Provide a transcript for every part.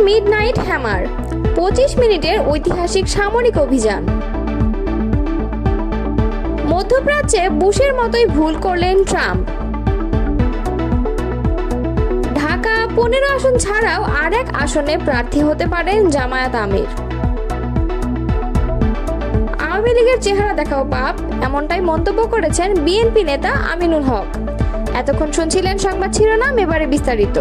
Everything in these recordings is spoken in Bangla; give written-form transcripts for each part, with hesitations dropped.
মিডনাইট হ্যামার, 25 মিনিটের ঐতিহাসিক সামরিক অভিযান। মধ্যপ্রাচ্যে বুশের মতোই ভুল করলেন ট্রাম্প। ঢাকা 15 আসন ছাড়াও আরেক আসনে প্রার্থী হতে পারেন জামায়াত আমির। আওয়ামী লীগের চেহারা দেখাও পাপ, এমনটাই মন্তব্য করেছেন বিএনপি নেতা আমিনুল হক। এতক্ষণ শুনছিলেন সংবাদ শিরোনাম, এবারে বিস্তারিত।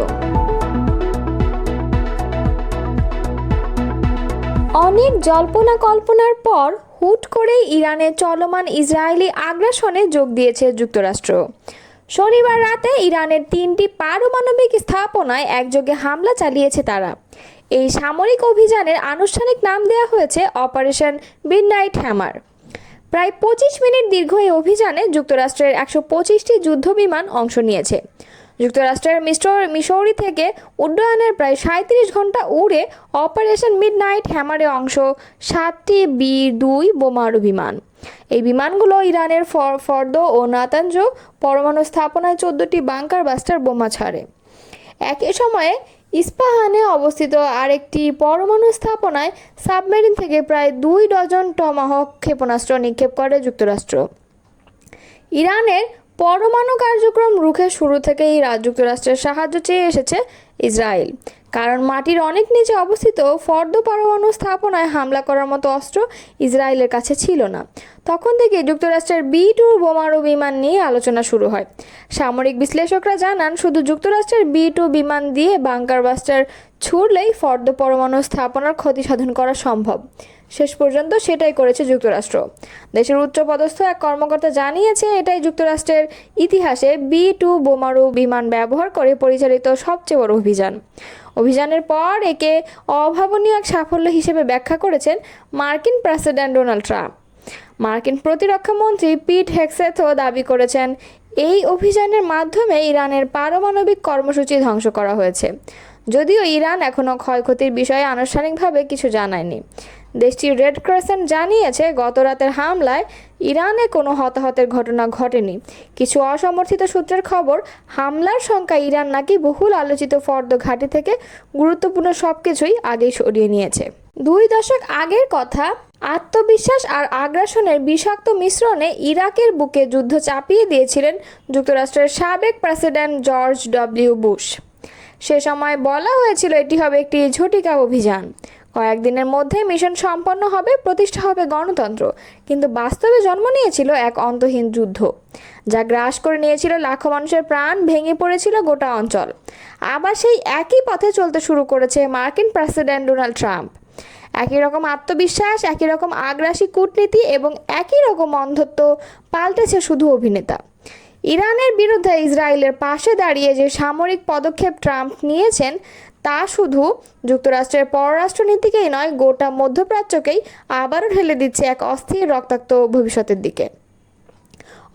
অনেক জল্পনা কল্পনার পর হুট করেই ইরানের চলমান ইসরায়েলি আগ্রাসনে যোগ দিয়েছে যুক্তরাষ্ট্র। শনিবার রাতে ইরানের 3টি পারমাণবিক স্থাপনায় একযোগে হামলা চালিয়েছে তারা। এই সামরিক অভিযানের আনুষ্ঠানিক নাম দেওয়া হয়েছে অপারেশন মিডনাইট হ্যামার। প্রায় 25 মিনিট দীর্ঘ এই অভিযানে যুক্তরাষ্ট্রের 125টি যুদ্ধবিমান অংশ নিয়েছে। যুক্তরাষ্ট্রের মিসৌরি থেকে উড্ডয়নের প্রায় 37 ঘন্টা উড়ে অপারেশন মিডনাইট হ্যামারে অংশ 7টি বি-2 বোমারু বিমান। এই বিমানগুলো ইরানের ফর্দো ও নাতানজ পরমাণু স্থাপনায় 14টি বাংকার বাস্টার বোমা ছাড়ে। একই সময়ে ইস্পাহানে অবস্থিত আরেকটি পরমাণু স্থাপনায় সাবমেরিন থেকে প্রায় 2 ডজন টমাহক ক্ষেপণাস্ত্র নিক্ষেপ করে যুক্তরাষ্ট্র। ইরানের পরমাণু কার্যক্রম রুখে শুরু থেকেই যুক্তরাষ্ট্রের সাহায্য চেয়ে এসেছে ইসরায়েল, কারণ মাটির অনেক নিচে অবস্থিত ফর্দো পরমাণু স্থাপনায় হামলা করার মতো অস্ত্র ইসরায়েলের কাছে ছিল না। তখন থেকে যুক্তরাষ্ট্রের বি-2 বোমারু বিমান নিয়ে আলোচনা শুরু হয়। সামরিক বিশ্লেষকরা জানান, শুধু যুক্তরাষ্ট্রের বি-2 বিমান দিয়ে বাংকার বাস্টার ছুড়লেই ফর্দো পরমাণু স্থাপনার ক্ষতি সাধন করা সম্ভব। শেষ পর্যন্ত সেটাই করেছে যুক্তরাষ্ট্র। দেশের উচ্চপদস্থ এক কর্মকর্তা জানিয়েছে, এটাই যুক্তরাষ্ট্রের ইতিহাসে বি-2 বোমারু বিমান ব্যবহার করে পরিচালিত সবচেয়ে বড় অভিযান। অভিযানের পর একে অভাবনীয় এক সাফল্য হিসেবে ব্যাখ্যা করেছেন মার্কিন প্রেসিডেন্ট ডোনাল্ড ট্রাম্প। মার্কিন প্রতিরক্ষা মন্ত্রী পিট হেগসেথও দাবি করেছেন, এই অভিযানের মাধ্যমে ইরানের পারমাণবিক কর্মসূচি ধ্বংস করা হয়েছে। যদিও ইরান এখনও ক্ষয়ক্ষতির বিষয়ে আনুষ্ঠানিকভাবে কিছু জানায়নি। দেশটির রেড ক্রিসেন্ট জানিয়েছে, গত রাতের হামলায় ইরানে কোনো হতাহতের ঘটনা ঘটেনি। কিছু অসমর্থিত সূত্রের খবর, হামলার শঙ্কা ইরান নাকি বহুল আলোচিত ফর্দো ঘাঁটি থেকে গুরুত্বপূর্ণ সবকিছুই আগেই সরিয়ে নিয়েছে। 2 দশক আগের কথা, আত্মবিশ্বাস আর আগ্রাসনের বিষাক্ত মিশ্রণে ইরাকের বুকে যুদ্ধ চাপিয়ে দিয়েছিলেন যুক্তরাষ্ট্রের সাবেক প্রেসিডেন্ট জর্জ ডব্লিউ বুশ। সে সময় বলা হয়েছিল এটি হবে একটি ঝটিকা অভিযান, কয়েকদিনের মধ্যে মিশন সম্পন্ন হবে, প্রতিষ্ঠা হবে গণতন্ত্র। কিন্তু বাস্তবে জন্ম নিয়েছিল এক অন্তহীন যুদ্ধ, যা গ্রাস করে নিয়েছিল লাখো মানুষের প্রাণ, ভেঙে পড়েছিল গোটা অঞ্চল। আবার সেই একই পথে চলতে শুরু করেছে মার্কিন প্রেসিডেন্ট ডোনাল্ড ট্রাম্প। একই রকম আত্মবিশ্বাস, একই রকম আগ্রাসী কূটনীতি এবং একই রকম অন্ধত্ব, পাল্টেছে শুধু অভিনেতা। ইরানের বিরুদ্ধে ইসরায়েলের পাশে দাঁড়িয়ে যে সামরিক পদক্ষেপ ট্রাম্প নিয়েছেন, তা শুধু যুক্তরাষ্ট্রের পররাষ্ট্রনীতিকেই নয়, গোটা মধ্যপ্রাচ্যকেই আবারও ঠেলে দিচ্ছে এক অস্থির রক্তাক্ত ভবিষ্যতের দিকে।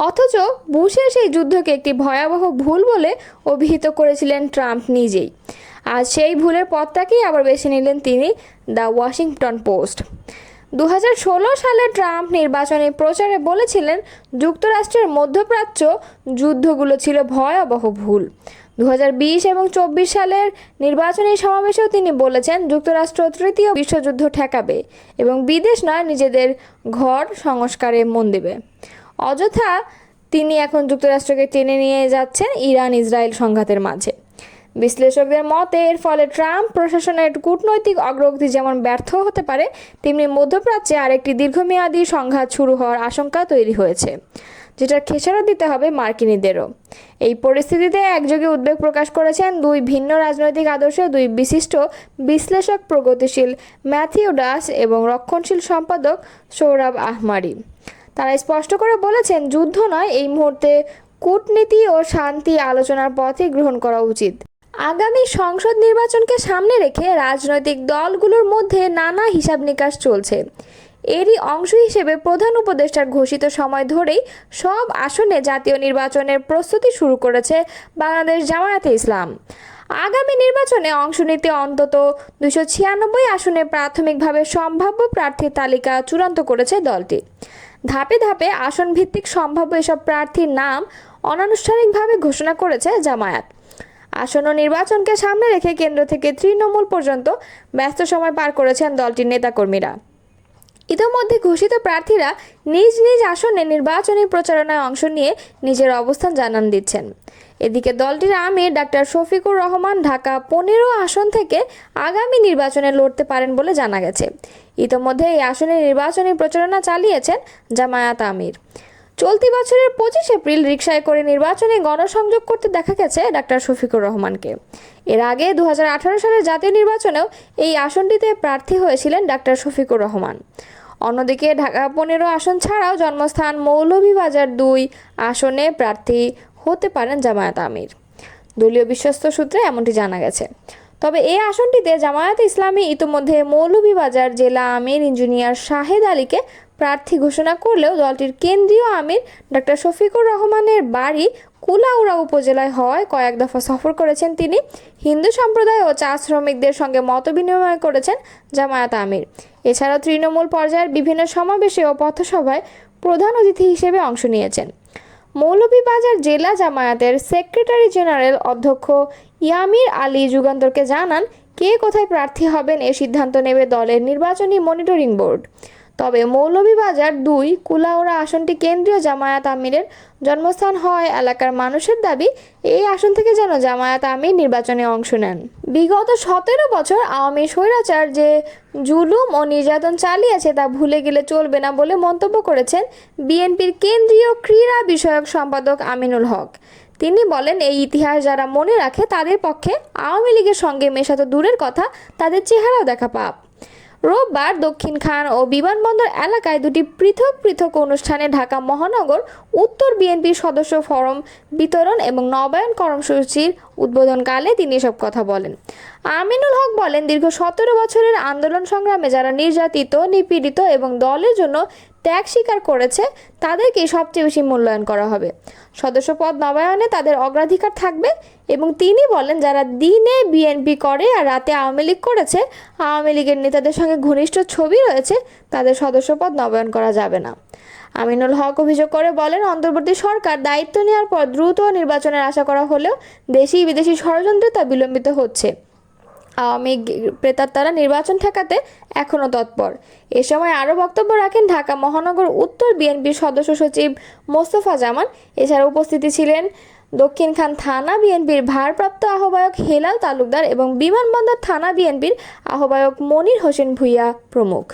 অথচ বুশের সেই যুদ্ধকে একটি ভয়াবহ ভুল বলে অভিহিত করেছিলেন ট্রাম্প নিজেই। আজ সেই ভুলের পথটাকেই আবার বেছে নিলেন তিনি। দ্য ওয়াশিংটন পোস্ট 2016 সালে ট্রাম্প নির্বাচনী প্রচারে বলেছিলেন, যুক্তরাষ্ট্রের মধ্যপ্রাচ্য যুদ্ধগুলো ছিল ভয়াবহ ভুল। 2020 এবং 24 সালের নির্বাচনী সমাবেশেও তিনি বলেছেন, যুক্তরাষ্ট্র তৃতীয় বিশ্বযুদ্ধ ঠেকাবে এবং বিদেশ নয়, নিজেদের ঘর সংস্কারে মন দেবে। অযথা তিনি এখন যুক্তরাষ্ট্রকে টেনে নিয়ে যাচ্ছেন ইরান ইসরায়েল সংঘাতের মাঝে। বিশ্লেষকদের মতে এর ফলে ট্রাম্প প্রশাসনের কূটনৈতিক অগ্রগতি যেমন ব্যর্থ হতে পারে, তেমনি মধ্যপ্রাচ্যে আরেকটি দীর্ঘমেয়াদী সংঘাত শুরু হওয়ার আশঙ্কা তৈরি হয়েছে, যেটার খেসারত দিতে হবে মার্কিনীদেরও। এই পরিস্থিতিতে একযোগে উদ্বেগ প্রকাশ করেছেন 2 ভিন্ন রাজনৈতিক আদর্শের 2 বিশিষ্ট বিশ্লেষক, প্রগতিশীল ম্যাথিউ ডাস এবং রক্ষণশীল সম্পাদক সৌরভ আহমারি। তারা স্পষ্ট করে বলেছেন, যুদ্ধ নয়, এই মুহূর্তে কূটনীতি ও শান্তি আলোচনার পথই গ্রহণ করা উচিত। আগামী সংসদ নির্বাচনকে সামনে রেখে রাজনৈতিক দলগুলোর মধ্যে নানা হিসাব নিকাশ চলছে। এরই অংশ হিসেবে প্রধান উপদেষ্টার ঘোষিত সময় ধরেই সব আসনে জাতীয় নির্বাচনের প্রস্তুতি শুরু করেছে বাংলাদেশ জামায়াতে ইসলাম। আগামী নির্বাচনে অংশ নিতে অন্তত 296 আসনে প্রাথমিকভাবে সম্ভাব্য প্রার্থীর তালিকা চূড়ান্ত করেছে দলটি। ধাপে ধাপে আসন ভিত্তিক সম্ভাব্য এসব প্রার্থীর নাম অনানুষ্ঠানিকভাবে ঘোষণা করেছে জামায়াত। আসন্ন নির্বাচনকে সামনে রেখে কেন্দ্র থেকে তৃণমূল পর্যন্ত ব্যস্ত সময় পার করেছেন দলটির নেতাকর্মীরা। ইতোমধ্যে ঘোষিত প্রার্থীরা নিজ নিজ আসনে নির্বাচনী প্রচারণায় অংশ নিয়ে নিজের অবস্থান জানান দিচ্ছেন। এদিকে দলটির আমির ডাক্তার শফিকুর রহমান ঢাকা 15 আসন থেকে আগামী নির্বাচনে লড়তে পারেন বলে জানা গেছে। ইতোমধ্যে এই আসনে নির্বাচনী প্রচারণা চালিয়েছেন জামায়াত আমির। চলতি বছরের 25 এপ্রিল রিকশায় করে নির্বাচনে গণসংযোগ করতে দেখা গেছে ডাক্তার শফিকুর রহমানকে। এর আগে 2018 সালের জাতীয় নির্বাচনেও এই আসনটিতে প্রার্থী হয়েছিলেন ডাক্তার শফিকুর রহমান। অন্যদিকে ঢাকা 15 আসন ছাড়াও জন্মস্থান মৌলভীবাজার 2 আসনে প্রার্থী হতে পারেন জামায়াত আমির। দলীয় বিশ্বস্ত সূত্রে এমনটি জানা গেছে। তবে এই আসনটিতে জামায়াত ইসলামী ইতিমধ্যে মৌলভীবাজার জেলা আমির ইঞ্জিনিয়ার শাহেদ আলীকে প্রার্থী ঘোষণা করলেও দলটির কেন্দ্রীয় আমির ডাক্তার শফিকুর রহমানের বাড়ি কুলাউড়া উপজেলায় হওয়ায় কয়েক দফা সফর করেছেন তিনি। হিন্দু সম্প্রদায় ও চা শ্রমিকদের সঙ্গে মতবিনিময় করেছেন জামায়াত আমির। এছাড়াও তৃণমূল পর্যায়ের বিভিন্ন সমাবেশে ও পথসভায় প্রধান অতিথি হিসেবে অংশ নিয়েছেন। মৌলভীবাজার জেলা জামায়াতের সেক্রেটারি জেনারেল অধ্যক্ষ ইয়ামির আলী যুগান্তরকে জানান, কে কোথায় প্রার্থী হবেন এ সিদ্ধান্ত নেবে দলের নির্বাচনী মনিটরিং বোর্ড। তবে মৌলভীবাজার 2 কুলাউড়া আসনটি কেন্দ্রীয় জামায়াত আমিরের জন্মস্থান হওয়ায় এলাকার মানুষের দাবি এই আসন থেকে যেন জামায়াত আমির নির্বাচনে অংশ নেন। বিগত 17 বছর আওয়ামী স্বৈরাচার যে জুলুম ও নির্যাতন চালিয়েছে তা ভুলে গেলে চলবে না বলে মন্তব্য করেছেন বিএনপির কেন্দ্রীয় ক্রীড়া বিষয়ক সম্পাদক আমিনুল হক। তিনি বলেন, এই ইতিহাস যারা মনে রাখে তাদের পক্ষে আওয়ামী লীগের সঙ্গে মেশা তো দূরের কথা, তাদের চেহারাও দেখা পাপ। রোববার দক্ষিণখান ও বিমানবন্দর এলাকায় দুটি পৃথক পৃথক অনুষ্ঠানে ঢাকা মহানগর উত্তর বিএনপির সদস্য ফরম বিতরণ এবং নবায়ন কর্মসূচির উদ্বোধনকালে তিনি এসব কথা বলেন। আমিনুল হক বলেন, দীর্ঘ 17 বছরের আন্দোলন সংগ্রামে যারা নির্যাতিত, নিপীড়িত এবং দলের জন্য ত্যাগ স্বীকার করেছে তাদেরকেই সবচেয়ে বেশি মূল্যায়ন করা হবে। সদস্যপদ নবায়নে তাদের অগ্রাধিকার থাকবে। এবং তিনি বলেন, যারা দিনে বিএনপি করে আর রাতে আওয়ামী লীগ করেছে, আওয়ামী লীগের নেতাদের সঙ্গে ঘনিষ্ঠ ছবি রয়েছে, তাদের সদস্যপদ নবায়ন করা যাবে না। আমিনুল হক অভিযোগ করে বলেন, অন্তর্বর্তী সরকার দায়িত্ব নেওয়ার পর দ্রুত নির্বাচনের আশা করা হলেও দেশি বিদেশি ষড়যন্ত্রে তা বিলম্বিত হচ্ছে। আওয়ামী প্রেতাত্মারা নির্বাচন ঠেকাতে এখনও তৎপর। এ সময় আরও বক্তব্য রাখেন ঢাকা মহানগর উত্তর বিএনপির সদস্য সচিব মোস্তফা জামান। এছাড়া উপস্থিতি ছিলেন দক্ষিণখান থানা বিএনপির ভারপ্রাপ্ত আহ্বায়ক হেলাল তালুকদার এবং বিমানবন্দর থানা বিএনপির আহ্বায়ক মনির হোসেন ভূঁইয়া প্রমুখ।